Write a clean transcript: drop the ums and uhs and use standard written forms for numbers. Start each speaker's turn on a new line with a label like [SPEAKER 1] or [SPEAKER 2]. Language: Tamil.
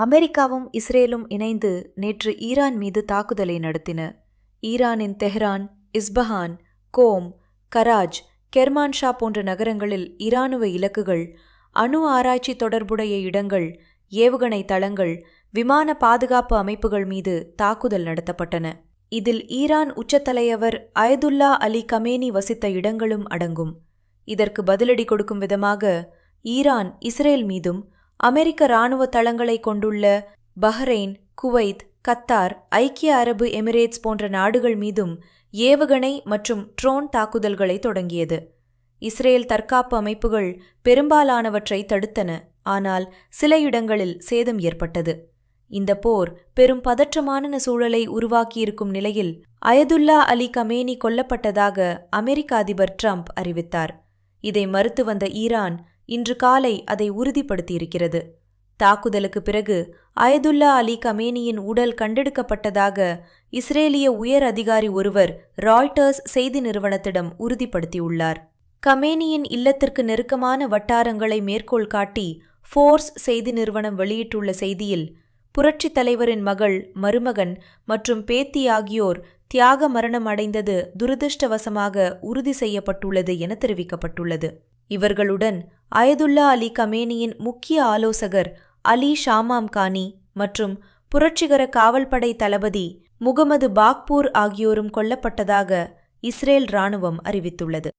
[SPEAKER 1] அமெரிக்காவும் இஸ்ரேலும் இணைந்து நேற்று ஈரான் மீது தாக்குதலை நடத்தின. ஈரானின் தெஹ்ரான், இஸ்பஹான், கோம், கராஜ், கெர்மான்ஷா போன்ற நகரங்களில் இராணுவ இலக்குகள், அணு ஆராய்ச்சி தொடர்புடைய இடங்கள், ஏவுகணை தளங்கள், விமான பாதுகாப்பு அமைப்புகள் மீது தாக்குதல் நடத்தப்பட்டன. இதில் ஈரான் உச்சத்தலைவர் அயதுல்லா அலி கமேனி வசித்த இடங்களும் அடங்கும். இதற்கு பதிலடி கொடுக்கும் விதமாக ஈரான் இஸ்ரேல் மீதும் அமெரிக்க இராணுவ தளங்களை கொண்டுள்ள பஹ்ரைன், குவைத், கத்தார், ஐக்கிய அரபு எமிரேட்ஸ் போன்ற நாடுகள் மீதும் ஏவுகணை மற்றும் ட்ரோன் தாக்குதல்களை தொடங்கியது. இஸ்ரேல் தற்காப்பு அமைப்புகள் பெரும்பாலானவற்றை தடுத்தன, ஆனால் சில இடங்களில் சேதம் ஏற்பட்டது. இந்த போர் பெரும் பதற்றமான சூழலை உருவாக்கியிருக்கும் நிலையில் அயதுல்லா அலி கமேனி கொல்லப்பட்டதாக அமெரிக்க அதிபர் ட்ரம்ப் அறிவித்தார். இதை மறுத்து வந்த ஈரான் இன்று காலை அதை உறுதிப்படுத்தியிருக்கிறது. தாக்குதலுக்கு பிறகு அயதுல்லா அலி கமேனியின் உடல் கண்டெடுக்கப்பட்டதாக இஸ்ரேலிய உயர் அதிகாரி ஒருவர் ராய்ட்டர்ஸ் செய்தி நிறுவனத்திடம் உறுதிப்படுத்தியுள்ளார். கமேனியின் இல்லத்திற்கு நெருக்கமான வட்டாரங்களை மேற்கோள் காட்டி ஃபோர்ஸ் செய்தி நிறுவனம் வெளியிட்டுள்ள செய்தியில், புரட்சித் தலைவரின் மகள், மருமகன் மற்றும் பேத்தி ஆகியோர் தியாக மரணம் அடைந்தது துரதிருஷ்டவசமாக உறுதி செய்யப்பட்டுள்ளது என தெரிவிக்கப்பட்டுள்ளது. இவர்களுடன் அயதுல்லா அலி கமேனியின் முக்கிய ஆலோசகர் அலி ஷாமாம்கானி மற்றும் புரட்சிகர காவல்படை தளபதி முகமது பாக்பூர் ஆகியோரும் கொல்லப்பட்டதாக இஸ்ரேல் இராணுவம் அறிவித்துள்ளது.